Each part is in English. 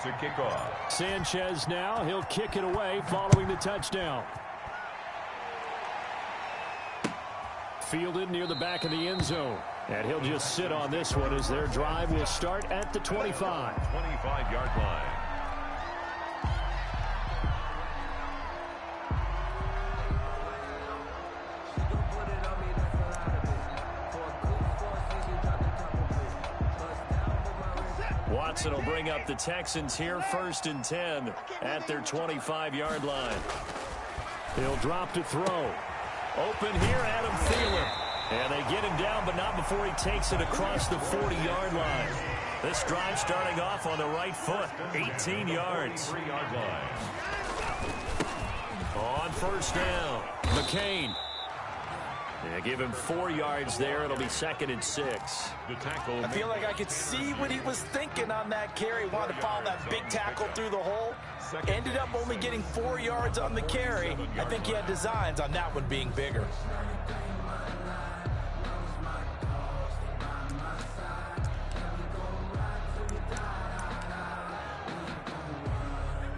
to kick off. Sanchez now. He'll kick it away following the touchdown. Fielded near the back of the end zone. And he'll just sit on this one as their drive will start at the 25. 25-yard line. Watson will bring up the Texans here, 1st and 10 at their 25-yard line. He'll drop to throw. Open here, Adam Thielen. And they get him down, but not before he takes it across the 40-yard line. This drive starting off on the right foot, 18 yards. 3-yard line. On 1st down, McCain. Yeah, give him 4 yards there. It'll be 2nd and 6. The tackle. I feel like I could see what he was thinking on that carry. Wanted to follow that big tackle through the hole. Ended up only getting 4 yards on the carry. I think he had designs on that one being bigger.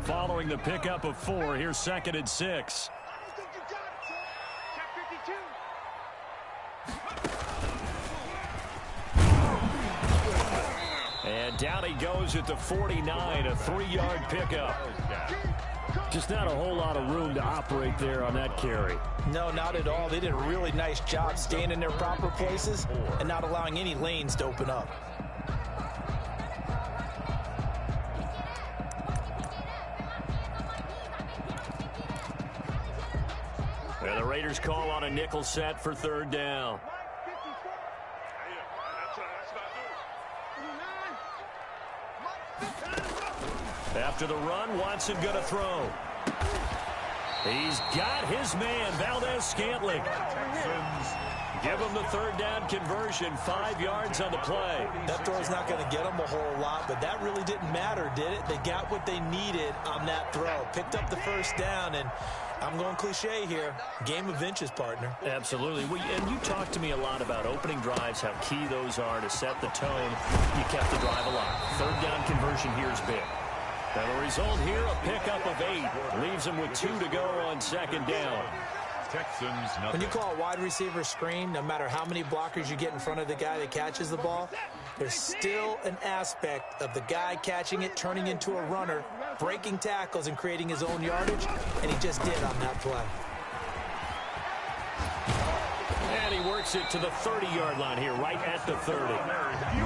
Following the pickup of 4, here's 2nd and 6. And down he goes at the 49, a 3-yard pickup. Just not a whole lot of room to operate there on that carry. No, not at all. They did a really nice job staying in their proper places and not allowing any lanes to open up. And the Raiders call on a nickel set for 3rd down. After the run, Watson going to throw. He's got his man, Valdez-Scantling. Give him the 3rd down conversion, 5 yards on the play. That throw's not going to get them a whole lot, but that really didn't matter, did it? They got what they needed on that throw. Picked up the 1st down, and I'm going cliche here. Game of inches, partner. Absolutely. And you talked to me a lot about opening drives, how key those are to set the tone. You kept the drive alive. 3rd down conversion here is big. And the result here, a pickup of 8. Leaves them with 2 to go on 2nd down. Texans, nothing. When you call a wide receiver screen, no matter how many blockers you get in front of the guy that catches the ball, there's still an aspect of the guy catching it, turning into a runner, breaking tackles and creating his own yardage, and he just did on that play. And he works it to the 30-yard line here, right at the 30.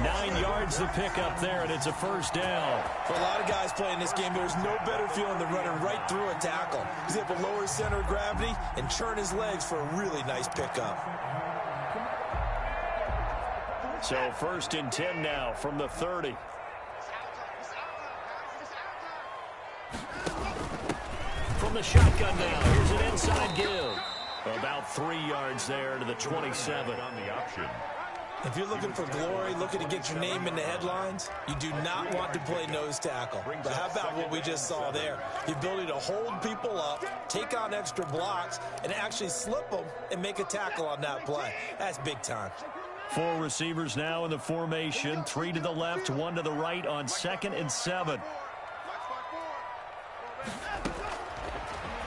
9 yards to pick up there, and it's a 1st down. For a lot of guys playing this game, there's no better feeling than running right through a tackle. He's able to lower his center of gravity and turn his legs for a really nice pickup. So 1st and 10 now from the 30. From the shotgun now, here's an inside give. About 3 yards there to the 27. On the option. If you're looking for glory, looking to get your name in the headlines, you do not want to play nose tackle. But how about what we just saw there? The ability to hold people up, take on extra blocks, and actually slip them and make a tackle on that play. That's big time. 4 receivers now in the formation. 3 to the left, 1 to the right on 2nd and 7.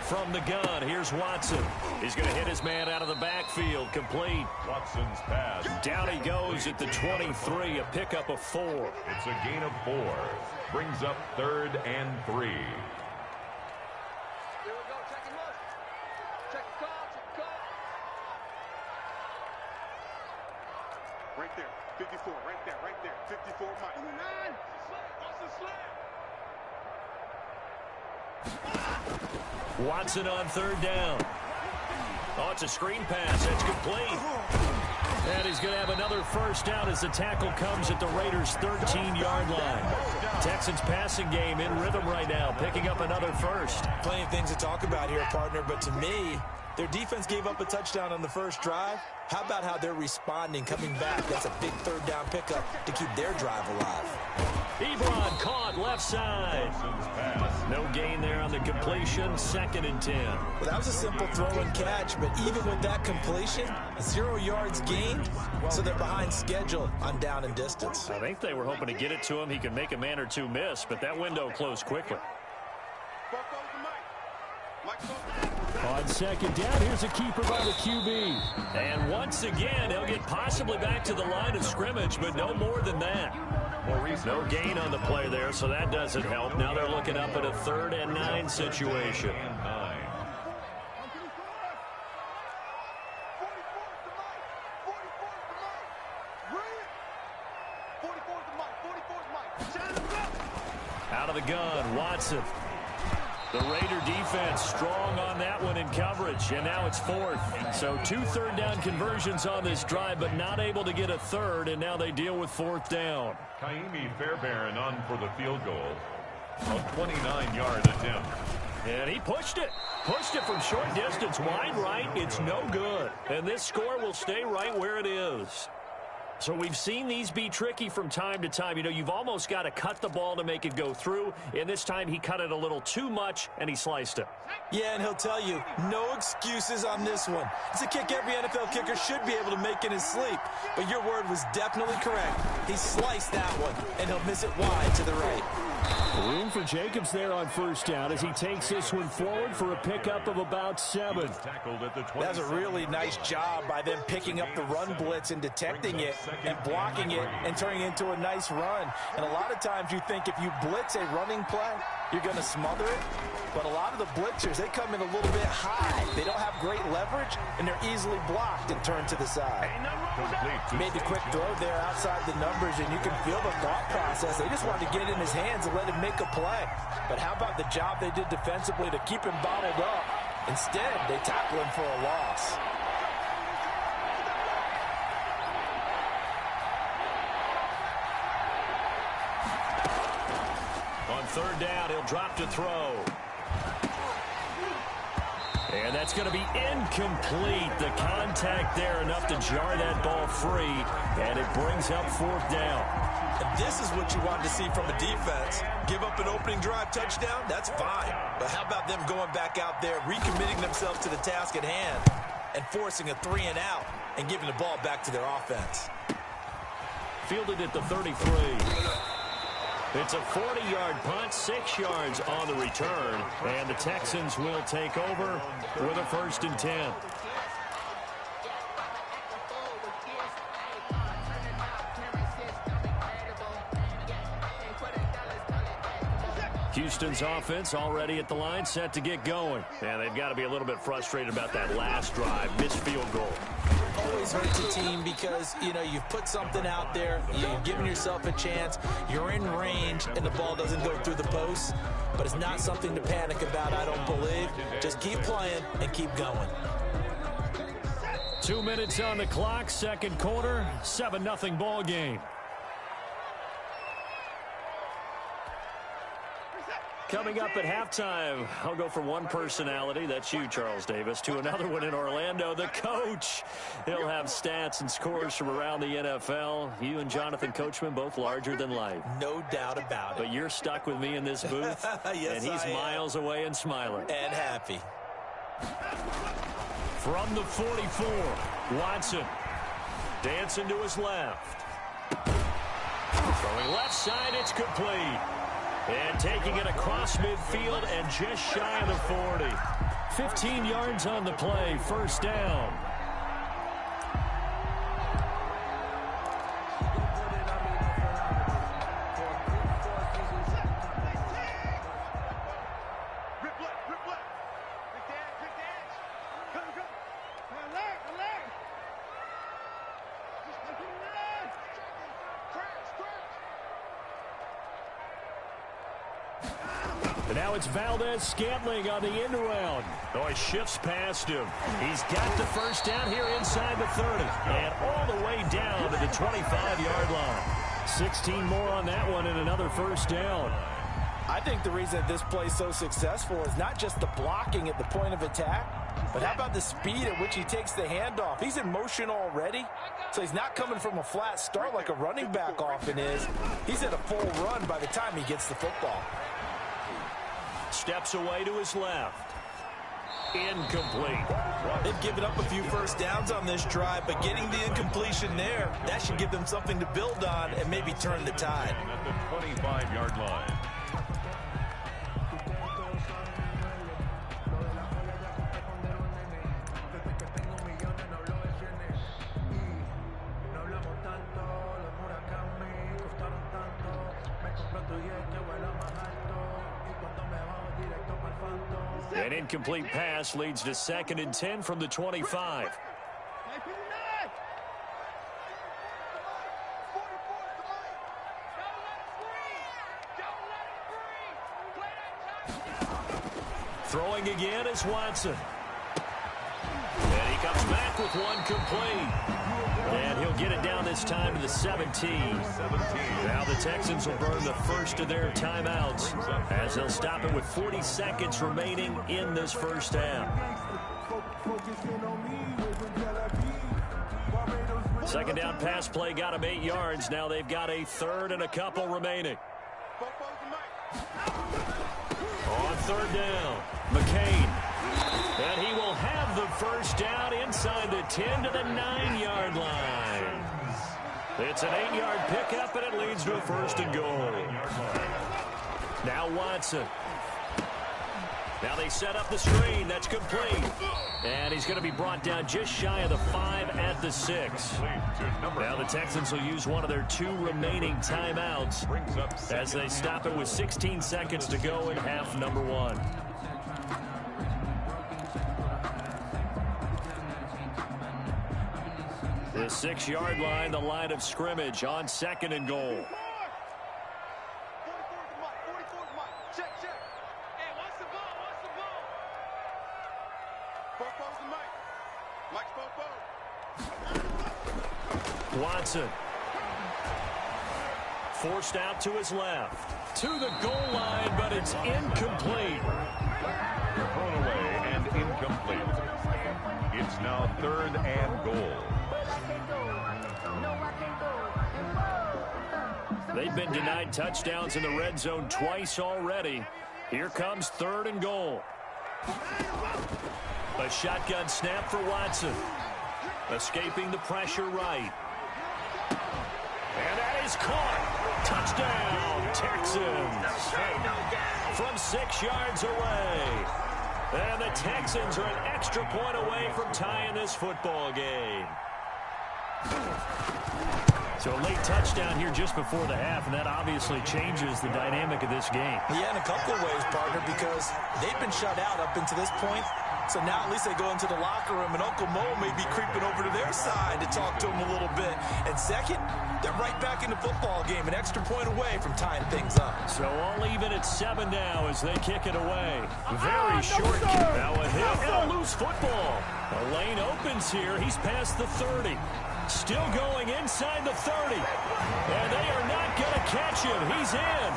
From the gun, here's Watson. He's going to hit his man out of the backfield. Complete. Watson's pass. Down he goes at the 23, a pickup of 4. It's a gain of 4. Brings up 3rd and 3. Here we go. Check him up. Check the call. Check the call. Right there. 54. Right there. Right there. 54. Mike. 9. Watson slap. Watson on 3rd down. Oh, it's a screen pass. That's complete. And he's going to have another 1st down as the tackle comes at the Raiders' 13-yard line. Texans passing game in rhythm right now, picking up another 1st. Plenty of things to talk about here, partner, but to me, their defense gave up a touchdown on the 1st drive. How about how they're responding, coming back? That's a big 3rd down pickup to keep their drive alive. Ebron caught left side. No gain there on the completion. 2nd and 10. Well, that was a simple throw and catch, but even with that completion, 0 yards gained, so they're behind schedule on down and distance. I think they were hoping to get it to him. He could make a man or two miss, but that window closed quickly. On 2nd down, here's a keeper by the QB. And once again, he'll get possibly back to the line of scrimmage, but no more than that. No gain on the play there, so that doesn't help. Now they're looking up at a 3rd and 9 situation. Out of the gun, Watson. The Raider defense strong on that one in coverage, and now it's 4th. So 2 third-down conversions on this drive, but not able to get a 3rd, and now they deal with 4th down. Kaimi Fairbairn on for the field goal. A 29-yard attempt. And he pushed it. Pushed it from short distance, wide right. It's no good. And this score will stay right where it is. So we've seen these be tricky from time to time. You know, you've almost got to cut the ball to make it go through. And this time he cut it a little too much, and he sliced it. Yeah, and he'll tell you, no excuses on this one. It's a kick every NFL kicker should be able to make in his sleep. But your word was definitely correct. He sliced that one, and he'll miss it wide to the right. Room for Jacobs there on 1st down as he takes this one forward for a pickup of about 7. That's a really nice job by them picking up the run blitz and detecting it and blocking it and turning it into a nice run. And a lot of times you think if you blitz a running play, you're going to smother it. But a lot of the blitzers, they come in a little bit high. They don't have great leverage, and they're easily blocked and turned to the side. Made the quick throw there outside the numbers, and you can feel the thought process. They just wanted to get it in his hands and let him make a play. But how about the job they did defensively to keep him bottled up? Instead, they tackle him for a loss. On 3rd down, he'll drop to throw. And that's going to be incomplete. The contact there enough to jar that ball free, and it brings up 4th down. And this is what you want to see from a defense. Give up an opening drive touchdown, that's fine. But how about them going back out there, recommitting themselves to the task at hand, and forcing a 3 and out, and giving the ball back to their offense. Fielded at the 33. It's a 40-yard punt, 6 yards on the return, and the Texans will take over with a 1st and 10. Houston's offense already at the line, set to get going. And they've got to be a little bit frustrated about that last drive, missed field goal. Always hurts a team because, you know, you've put something out there, you've given yourself a chance, you're in range, and the ball doesn't go through the post. But it's not something to panic about, I don't believe. Just keep playing and keep going. 2 minutes on the clock, 2nd quarter, 7-0 ball game. Coming up at halftime, I'll go from one personality, that's you, Charles Davis, to another one in Orlando, the coach. He'll have stats and scores from around the NFL. You and Jonathan Coachman, both larger than life. No doubt about it. But you're stuck with me in this booth, yes, and he's miles away and smiling. And happy. From the 44, Watson dancing to his left. Throwing left side, it's complete. And taking it across midfield and just shy of the 40. 15 yards on the play, 1st down. And now it's Valdez-Scantling on the end around. Oh, he shifts past him. He's got the 1st down here inside the 30. And all the way down to the 25-yard line. 16 more on that one and another 1st down. I I think the reason that this play is so successful is not just the blocking at the point of attack, but how about the speed at which he takes the handoff? He's in motion already, so he's not coming from a flat start like a running back often is. He's at a full run by the time he gets the football. Steps away to his left. Incomplete. They've given up a few first downs on this drive, but getting the incompletion there, that should give them something to build on and maybe turn the tide. At the 25-yard line. An incomplete pass leads to 2nd and 10 from the 25. Throwing again is Watson. And he comes back with one complete. And he'll get it down this time to the 17. Now the Texans will burn the first of their timeouts as they'll stop it with 40 seconds remaining in this first half. Second down pass play got him 8 yards. Now they've got a 3rd and a couple remaining. On 3rd down, McCain. And he will have the first down inside the 10 to the 9-yard line. It's an 8-yard pickup, and it leads to a 1st and goal. Now Watson. Now they set up the screen. That's complete. And he's going to be brought down just shy of the 5 at the 6. Now the Texans will use one of their 2 remaining timeouts as they stop it with 16 seconds to go in half number 1. The 6-yard line, the line of scrimmage on 2nd and goal. Watson. Forced out to his left. To the goal line, but it's incomplete. Thrown away and incomplete. It's now 3rd and goal. They've been denied touchdowns in the red zone twice already. Here comes 3rd and goal. A shotgun snap for Watson. Escaping the pressure right. And that is caught. Touchdown, Texans. From 6 yards away. And the Texans are an extra point away from tying this football game. So a late touchdown here just before the half, and that obviously changes the dynamic of this game. Yeah, in a couple of ways, partner, because they've been shut out up until this point. So now at least they go into the locker room, and Uncle Mo may be creeping over to their side to talk to them a little bit. And second, they're right back in the football game, an extra point away from tying things up. So all even at 7 now as they kick it away. Very short kick. Now a hit and a loose football. A lane opens here. He's past the 30. Still going inside the 30. And they are not going to catch him. He's in.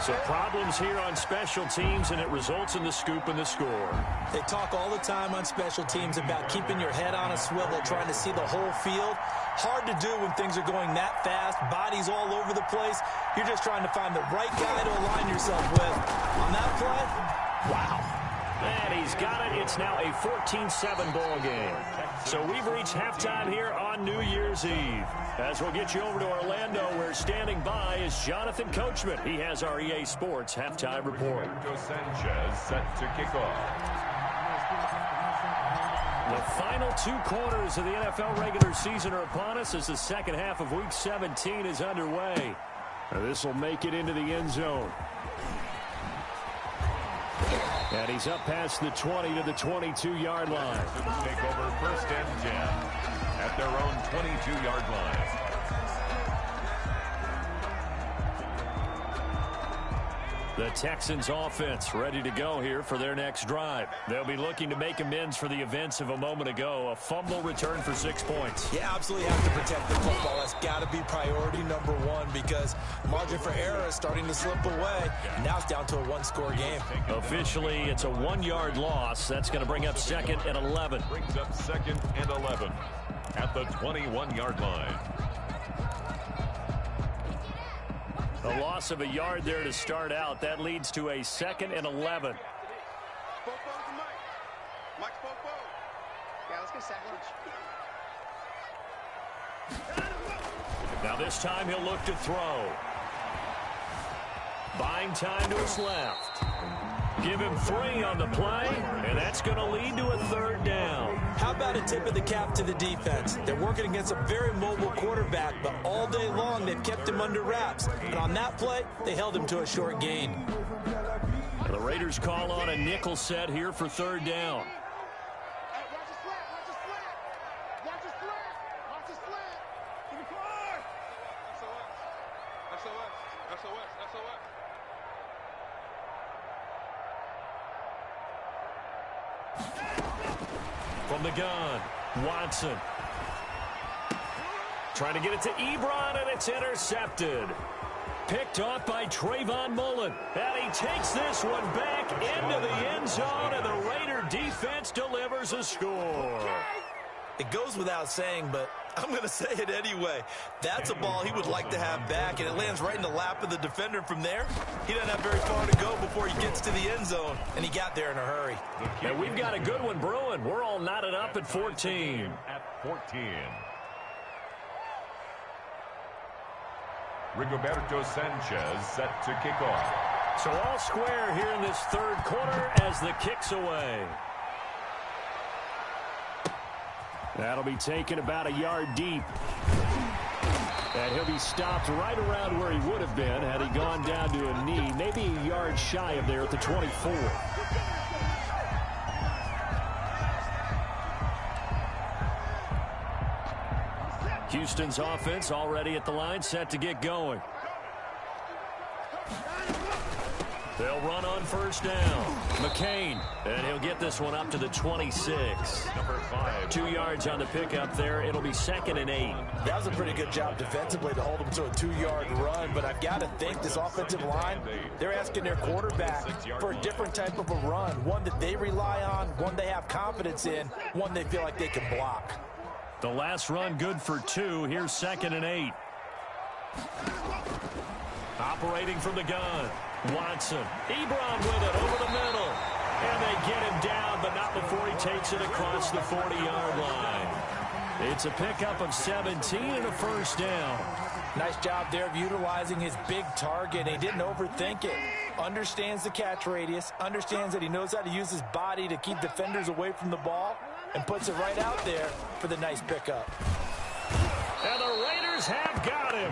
So problems here on special teams, and it results in the scoop and the score. They talk all the time on special teams about keeping your head on a swivel, trying to see the whole field. Hard to do when things are going that fast, bodies all over the place. You're just trying to find the right guy to align yourself with. On that play, wow. And he's got it. It's now a 14-7 ball game. So we've reached halftime here on New Year's Eve. As we'll get you over to Orlando, where standing by is Jonathan Coachman. He has our EA Sports halftime report. Sanchez set to kick off. The final 2 quarters of the NFL regular season are upon us as the second half of Week 17 is underway. This will make it into the end zone. And he's up past the 20 to the 22-yard line. Take over 1st and 10 at their own 22-yard line. The Texans offense ready to go here for their next drive. They'll be looking to make amends for the events of a moment ago. A fumble return for 6 points. You absolutely have to protect the football. That's got to be priority number one because margin for error is starting to slip away. Now it's down to a one-score game. Officially, it's a 1-yard loss. That's going to bring up 2nd and 11. Brings up 2nd and 11 at the 21-yard line. A loss of a yard there to start out. That leads to a 2nd and 11. Now this time he'll look to throw. Buying time to his left. Give him 3 on the play, and that's going to lead to a 3rd down. How about a tip of the cap to the defense? They're working against a very mobile quarterback, but all day long they've kept him under wraps. And on that play, they held him to a short gain. The Raiders call on a nickel set here for 3rd down. From the gun, Watson. Trying to get it to Ebron, and it's intercepted. Picked off by Trayvon Mullen. And he takes this one back into the end zone, and the Raider defense delivers a score. It goes without saying, but I'm going to say it anyway. That's a ball he would like to have back, and it lands right in the lap of the defender from there. He doesn't have very far to go before he gets to the end zone, and he got there in a hurry. And we've got a good one brewing. We're all knotted up at 14. At 14. Rigoberto Sanchez set to kick off. So all square here in this 3rd quarter as the kick's away. That'll be taken about a yard deep. And he'll be stopped right around where he would have been had he gone down to a knee, maybe a yard shy of there at the 24. Houston's offense already at the line, set to get going. They'll run on 1st down. McCain, and he'll get this one up to the 26. Number 5. 2 yards on the pickup there. It'll be 2nd and 8. That was a pretty good job defensively to hold him to a 2-yard run, but I've got to think this offensive line, they're asking their quarterback for a different type of a run, one that they rely on, one they have confidence in, one they feel like they can block. The last run good for 2. Here's 2nd and 8. Operating from the gun. Watson. Ebron with it over the middle. And they get him down, but not before he takes it across the 40-yard line. It's a pickup of 17 and a 1st down. Nice job there of utilizing his big target. He didn't overthink it. Understands the catch radius. Understands that he knows how to use his body to keep defenders away from the ball. And puts it right out there for the nice pickup. And the Raiders have got him.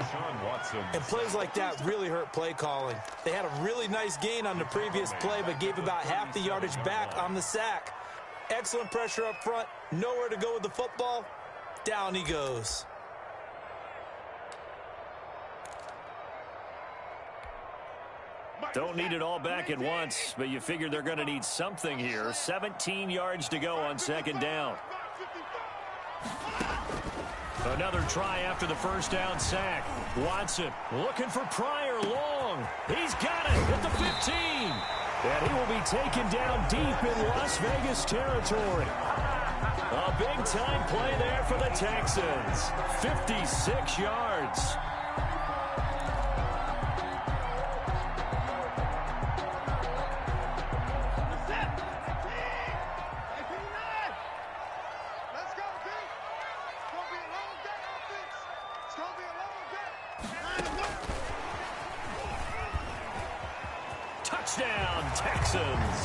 And plays like that really hurt play calling. They had a really nice gain on the previous play, but gave about half the yardage back on the sack. Excellent pressure up front. Nowhere to go with the football. Down he goes. Don't need it all back at once, but you figure they're going to need something here. 17 yards to go on 2nd down. Another try after the 1st down sack. Watson looking for Pryor long. He's got it at the 15. And he will be taken down deep in Las Vegas territory. A big-time play there for the Texans. 56 yards. Touchdown, Texans.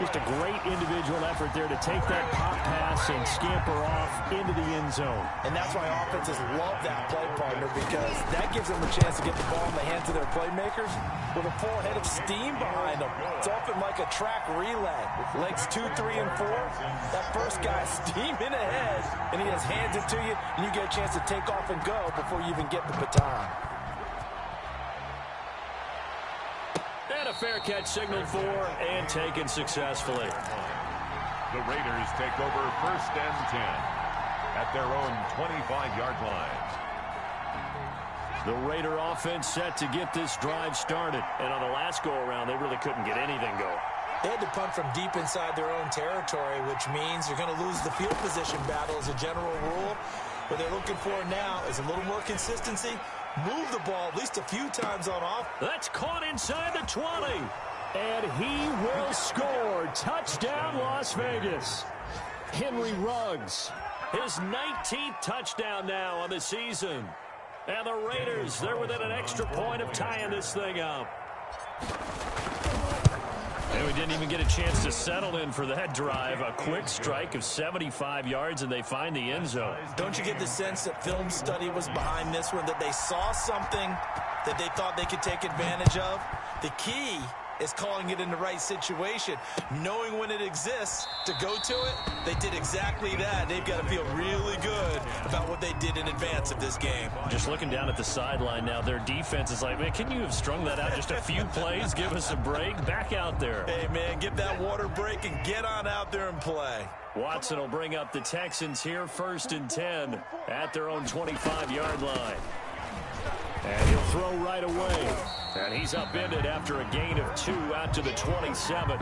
Just a great individual effort there to take that pop pass and scamper off into the end zone. And that's why offenses love that play partner, because that gives them a chance to get the ball in the hands of their playmakers with a full head of steam behind them. It's often like a track relay. Legs 2, 3, and 4. That first guy steaming ahead, and he just hands it to you, and you get a chance to take off and go before you even get the baton. And a fair catch signaled for and taken successfully. The Raiders take over 1st and 10 at their own 25-yard line. The Raider offense set to get this drive started. And on the last go-around, they really couldn't get anything going. They had to punt from deep inside their own territory, which means you're going to lose the field position battle as a general rule. What they're looking for now is a little more consistency. Move the ball at least a few times on off. That's caught inside the 20. And he will score. Touchdown, Las Vegas. Henry Ruggs. His 19th touchdown now on the season. And the Raiders, they're within an extra point of tying this thing up. And we didn't even get a chance to settle in for that drive. A quick strike of 75 yards, and they find the end zone. Don't you get the sense that film study was behind this one, that they saw something that they thought they could take advantage of? The key is calling it in the right situation, knowing when it exists to go to it. They did exactly that. They've got to feel really good about what they did in advance of this game. Just looking down at the sideline now, their defense is like, man, can you have strung that out just a few plays? Give us a break. Back out there. Hey, man, get that water break and get on out there and play. Watson will bring up the Texans here 1st and 10 at their own 25-yard line. And he'll throw right away. And he's upended after a gain of 2 out to the 27.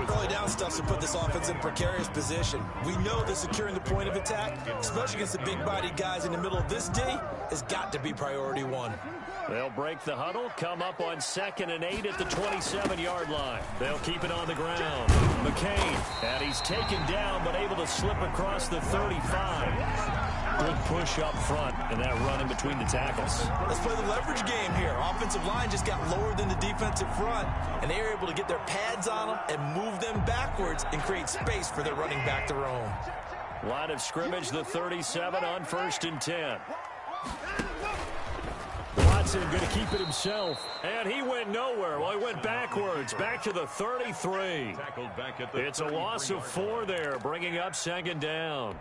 Early down stuff to put this offense in precarious position. We know that securing the point of attack, especially against the big-bodied guys in the middle of this D, has got to be priority one. They'll break the huddle, come up on 2nd and 8 at the 27-yard line. They'll keep it on the ground. McCain, and he's taken down but able to slip across the 35. Good push up front and that run in between the tackles. Let's play the leverage game here. Offensive line just got lower than the defensive front, and they were able to get their pads on them and move them backwards and create space for their running back to roam. Line of scrimmage, the 37 on 1st and 10. Watson going to keep it himself. And he went nowhere. Well, he went backwards, back to the 33. It's a loss of 4 there, bringing up 2nd down.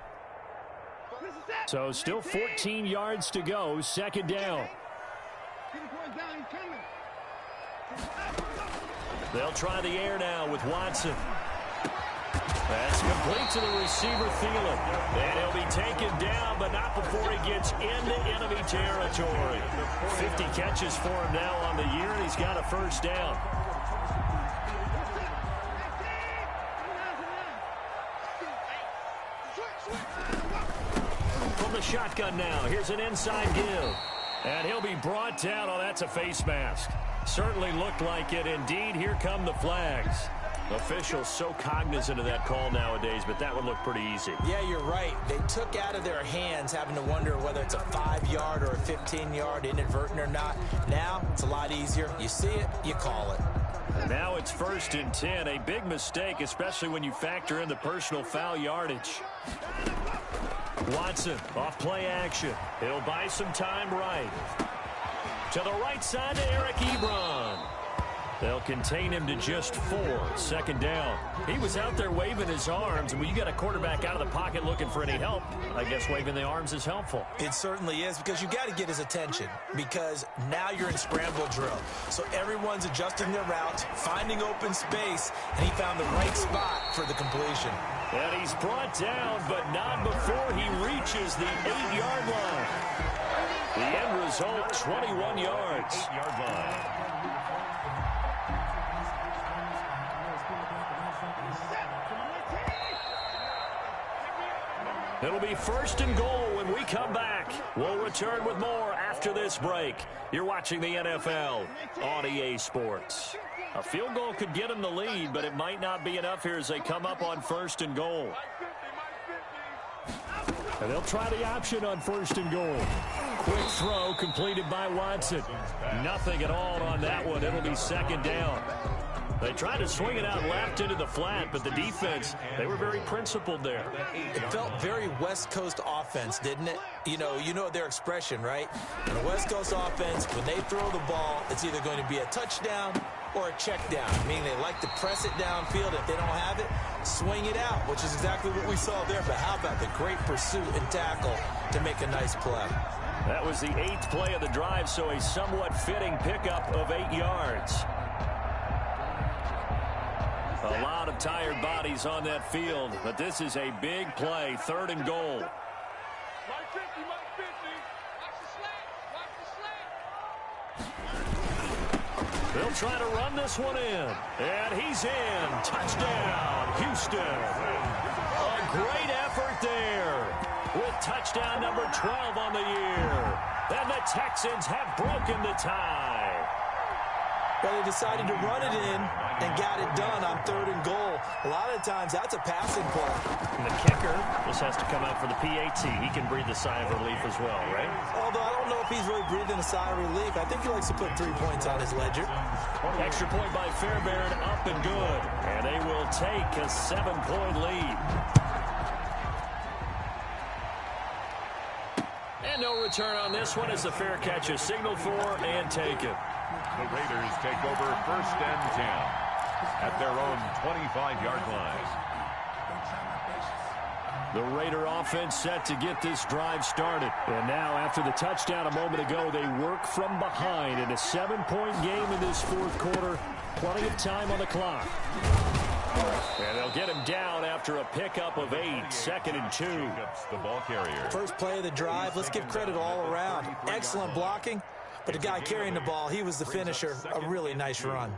So still 14 yards to go, 2nd down. They'll try the air now with Watson. That's complete to the receiver, Thielen. And he'll be taken down, but not before he gets into enemy territory. 50 catches for him now on the year, and he's got a 1st down. From the shotgun now, here's an inside give. And he'll be brought down. Oh, that's a face mask. Certainly looked like it. Indeed, here come the flags. Officials so cognizant of that call nowadays, but that would look pretty easy. Yeah, you're right. They took out of their hands having to wonder whether it's a 5-yard or a 15-yard, inadvertent or not. Now, it's a lot easier. You see it, you call it. Now it's 1st and 10. A big mistake, especially when you factor in the personal foul yardage. Watson, off play action. He'll buy some time right. To the right side to Eric Ebron. They'll contain him to just 4. 2nd down. He was out there waving his arms, and when you got a quarterback out of the pocket looking for any help, I guess waving the arms is helpful. It certainly is, because you got to get his attention, because now you're in scramble drill. So everyone's adjusting their routes, finding open space, and he found the right spot for the completion. And he's brought down, but not before he reaches the 8-yard line. The end result, 21 yards. 8-yard line. It'll be 1st and goal when we come back. We'll return with more after this break. You're watching the NFL on EA Sports. A field goal could get them the lead, but it might not be enough here as they come up on 1st and goal. And they'll try the option on 1st and goal. Quick throw completed by Watson. Nothing at all on that one. It'll be 2nd down. They tried to swing it out left into the flat, but the defense, they were very principled there. It felt very West Coast offense, didn't it? You know their expression, right? In the West Coast offense, when they throw the ball, it's either going to be a touchdown or a check down, meaning they like to press it downfield. If they don't have it, swing it out, which is exactly what we saw there. But how about the great pursuit and tackle to make a nice play? That was the 8th play of the drive, so a somewhat fitting pickup of 8 yards. A lot of tired bodies on that field, but this is a big play, 3rd and goal. Mike 50, Mike 50. Watch the slack. Watch the slack. They'll try to run this one in. And he's in. Touchdown, Houston. A great effort there with touchdown number 12 on the year. And the Texans have broken the tie. Well, they decided to run it in and got it done on 3rd and goal. A lot of times, that's a passing play. And the kicker just has to come out for the PAT. He can breathe a sigh of relief as well, right? Although I don't know if he's really breathing a sigh of relief. I think he likes to put 3 points on his ledger. Extra point by Fairbairn, up and good. And they will take a 7-point lead. And no return on this one as the fair catch is signaled for and taken. The Raiders take over 1st and 10 at their own 25-yard line. The Raider offense set to get this drive started. And now, after the touchdown a moment ago, they work from behind in a 7-point game in this 4th quarter. Plenty of time on the clock. And they'll get him down after a pickup of 8, 2nd and 2. The ball carrier. First play of the drive, let's give credit all around. Excellent blocking, but the guy carrying the ball, he was the finisher. A really nice run.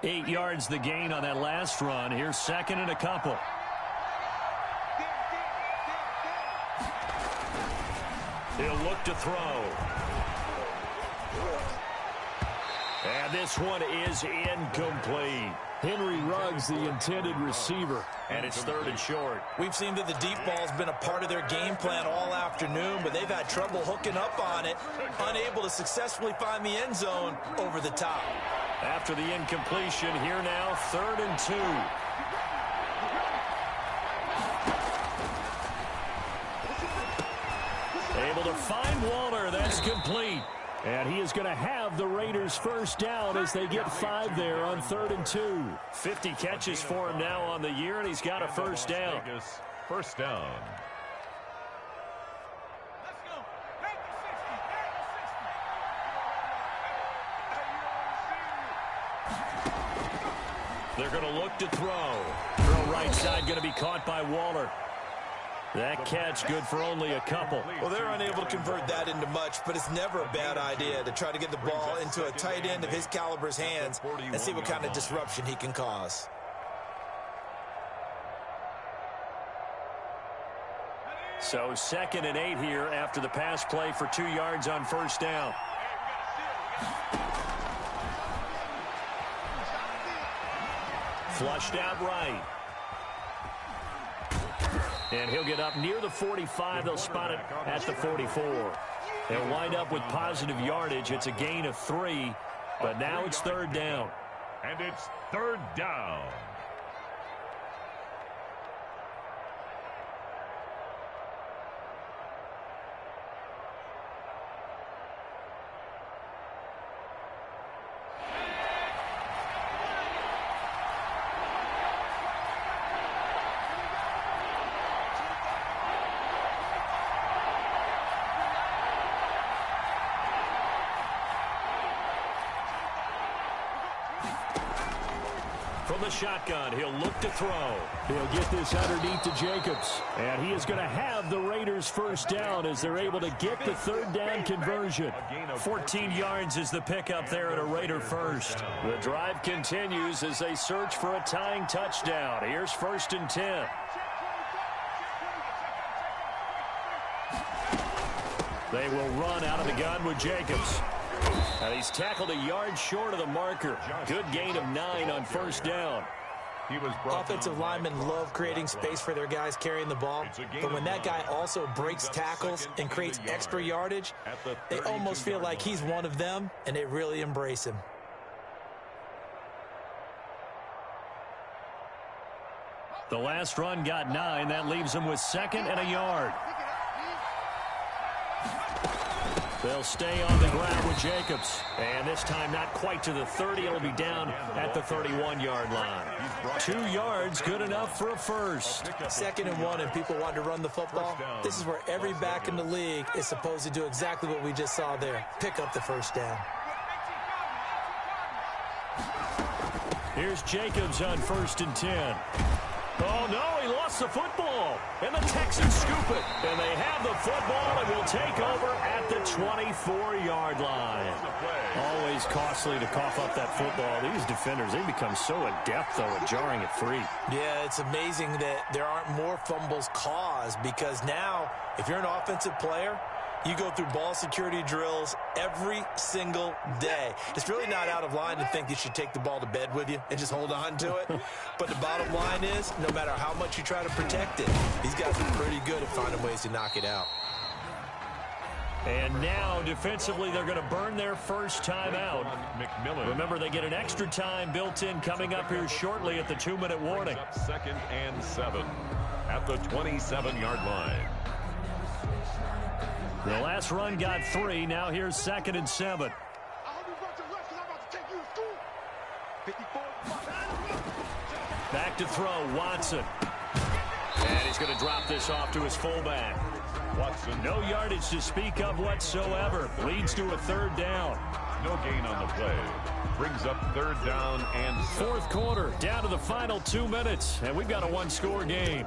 8 yards the gain on that last run. Here's 2nd and a couple. He'll look to throw. And this one is incomplete. Henry Ruggs, the intended receiver. And it's 3rd and short. We've seen that the deep ball's been a part of their game plan all afternoon, but they've had trouble hooking up on it, unable to successfully find the end zone over the top. After the incompletion, here now, 3rd and 2. Able to find Waller. That's complete. And he is going to have the Raiders first down as they get 5 there on 3rd and 2. 50 catches for him now on the year, and he's got a first down. First down. Let's go. Back to 60. They're going to look to throw. Throw right side going to be caught by Waller. That catch good for only a couple. Well, they're unable to convert that into much, but it's never a bad idea to try to get the ball into a tight end of his caliber's hands and see what kind of disruption he can cause. So 2nd and 8 here after the pass play for 2 yards on first down. Flushed out right. And he'll get up near the 45. They'll spot it at the 44. They'll wind up with positive yardage. It's a gain of 3, but now it's 3rd down. And it's 3rd down. From the shotgun, he'll look to throw. He'll get this underneath to Jacobs. And he is going to have the Raiders first down as they're able to get the 3rd down conversion. 14 yards is the pickup there at a Raider first. The drive continues as they search for a tying touchdown. Here's 1st and 10. They will run out of the gun with Jacobs. And he's tackled a yard short of the marker. Good gain of 9 on first down. Offensive linemen love creating space for their guys carrying the ball, but when that guy also breaks tackles and creates extra yardage, they almost feel like he's one of them, and they really embrace him. The last run got 9. That leaves them with 2nd and a yard. They'll stay on the ground with Jacobs. And this time not quite to the 30. It'll be down at the 31-yard line. 2 yards, good enough for a first. 2nd and 1, and people want to run the football. This is where every back in the league is supposed to do exactly what we just saw there. Pick up the first down. Here's Jacobs on 1st and 10. Oh, no, he lost the football. And the Texans scoop it. And they have the football and will take over at the 24-yard line. Always costly to cough up that football. These defenders, they become so adept, though, at jarring it free. Yeah, it's amazing that there aren't more fumbles caused, because now, if you're an offensive player, you go through ball security drills every single day. It's really not out of line to think you should take the ball to bed with you and just hold on to it. But the bottom line is, no matter how much you try to protect it, these guys are pretty good at finding ways to knock it out. And now, defensively, they're going to burn their first time out. Remember, they get an extra time built in coming up here shortly at the 2-minute warning. 2nd and 7 at the 27-yard line. The last run got 3. Now here's 2nd and 7. Back to throw, Watson. And he's going to drop this off to his fullback. Watson. No yardage to speak of whatsoever. Leads to a 3rd down. No gain on the play. Brings up 3rd down and 4th quarter, down to the final 2 minutes. And we've got a 1-score game.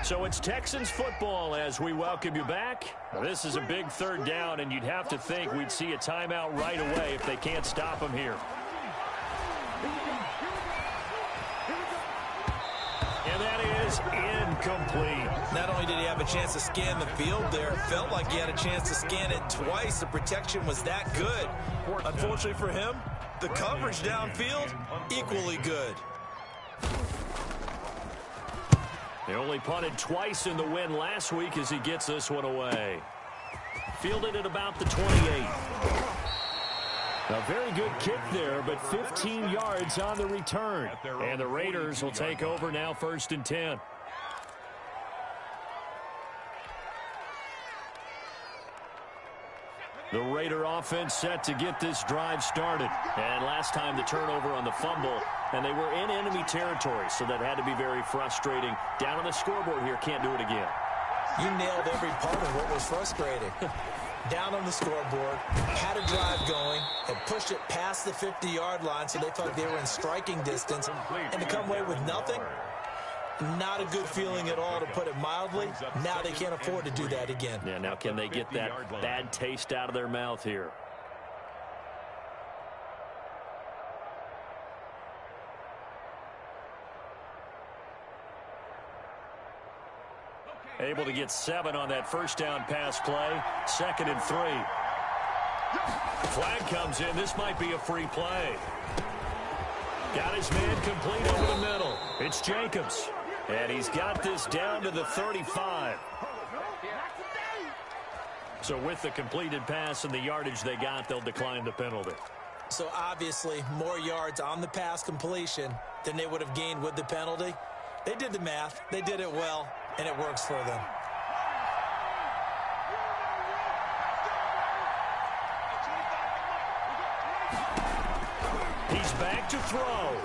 So it's Texans football as we welcome you back. This is a big 3rd down, and you'd have to think we'd see a timeout right away if they can't stop him here. And that is incomplete. Not only did he have a chance to scan the field there, it felt like he had a chance to scan it twice. The protection was that good. Unfortunately for him, the coverage downfield, equally good. They only punted twice in the win last week as he gets this one away. Fielded at about the 28. A very good kick there, but 15 yards on the return. And the Raiders will take over now 1st and 10. The Raider offense set to get this drive started. And last time the turnover on the fumble, and they were in enemy territory, so that had to be very frustrating. Down on the scoreboard here, can't do it again. You nailed every part of what was frustrating. Down on the scoreboard, had a drive going, had pushed it past the 50-yard line, so they thought they were in striking distance, and to come away with nothing, not a good feeling at all, to put it mildly. Now they can't afford to do that again. Yeah, now can they get that bad taste out of their mouth here? Able to get 7 on that 1st down pass play. 2nd and 3. Flag comes in. This might be a free play. Got his man complete over the middle. It's Jacobs. And he's got this down to the 35. So with the completed pass and the yardage they got, they'll decline the penalty. So obviously more yards on the pass completion than they would have gained with the penalty. They did the math. They did it well, and it works for them. He's back to throw.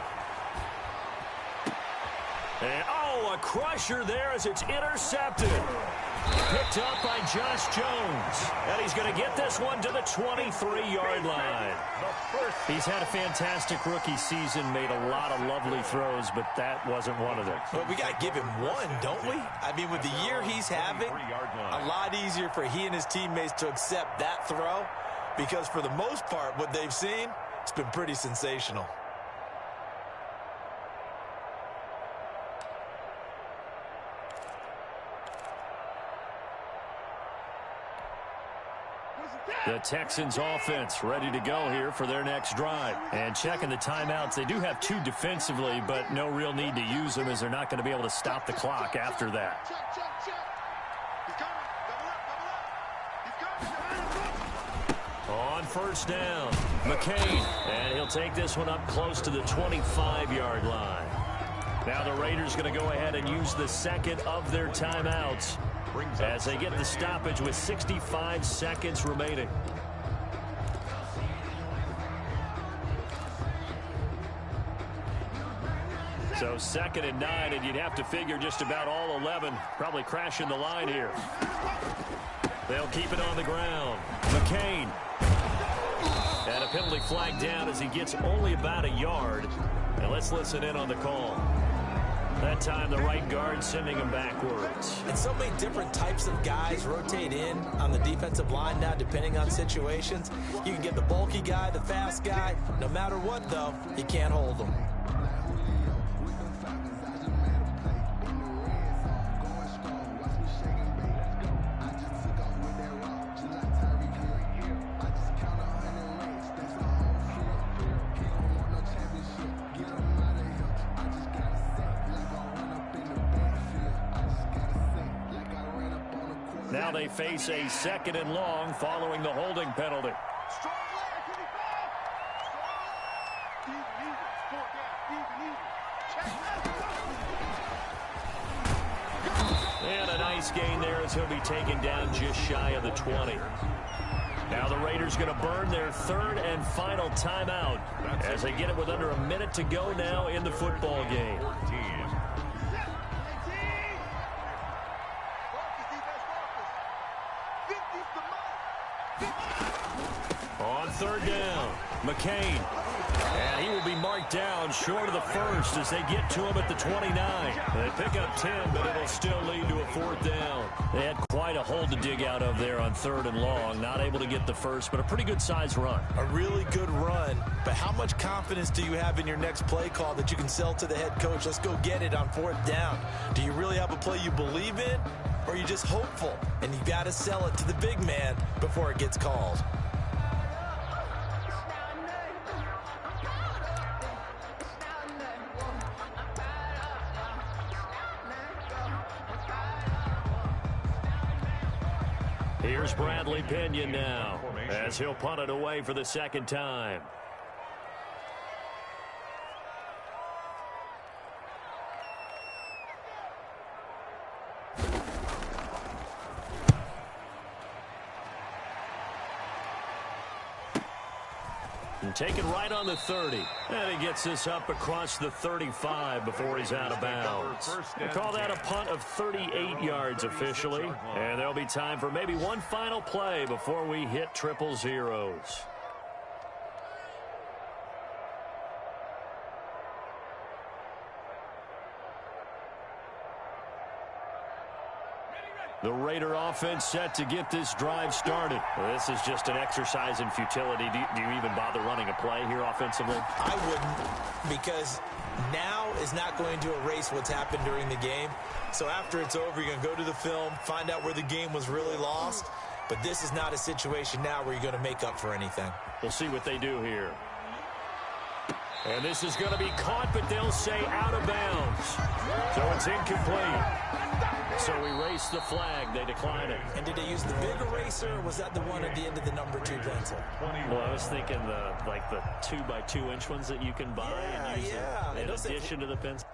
And, a crusher there as it's intercepted. Picked up by Josh Jones. And he's going to get this one to the 23-yard line. He's had a fantastic rookie season, made a lot of lovely throws, but that wasn't one of them. Well, we got to give him one, don't we? I mean, with the year he's having, a lot easier for he and his teammates to accept that throw, because for the most part, what they've seen, it's been pretty sensational. The Texans offense ready to go here for their next drive. And checking the timeouts, they do have 2 defensively, but no real need to use them as they're not going to be able to stop the clock after that. On 1st down, McCain, and he'll take this one up close to the 25-yard line. Now the Raiders going to go ahead and use the second of their timeouts as they get the stoppage with 65 seconds remaining. So 2nd and 9, and you'd have to figure just about all 11 probably crashing the line here. They'll keep it on the ground. McCain. And a penalty flag down as he gets only about a yard. And let's listen in on the call. That time the right guard sending him backwards. And so many different types of guys rotate in on the defensive line now depending on situations. You can get the bulky guy, the fast guy. No matter what, though, you can't hold them. Now they face a 2nd and long following the holding penalty. And a nice gain there as he'll be taken down just shy of the 20. Now the Raiders going to burn their 3rd and final timeout as they get it with under a minute to go now in the football game. On 3rd down, McCain. And he will be marked down short of the 1st as they get to him at the 29. They pick up 10, but it'll still lead to a 4th down. They had quite a hole to dig out of there on 3rd and long. Not able to get the 1st, but a pretty good size run. A really good run, but how much confidence do you have in your next play call that you can sell to the head coach? Let's go get it on 4th down. Do you really have a play you believe in, or are you just hopeful? And you got to sell it to the big man before it gets called. Here's Bradley Pinion now as he'll punt it away for the 2nd time. And taken right on the 30. And he gets this up across the 35 before he's out of bounds. They call that a punt of 38 yards officially. And there'll be time for maybe one final play before we hit 000. The Raider offense set to get this drive started. Well, this is just an exercise in futility. Do you even bother running a play here offensively? I wouldn't, because now is not going to erase what's happened during the game. So after it's over, you're going to go to the film, find out where the game was really lost. But this is not a situation now where you're going to make up for anything. We'll see what they do here. And this is going to be caught, but they'll say out of bounds. So it's incomplete. So erase the flag. They decline it. And did they use the big eraser, or was that the one at the end of the number 2 pencil? Well, I was thinking the 2x2 inch ones that you can buy and use in addition to the pencil.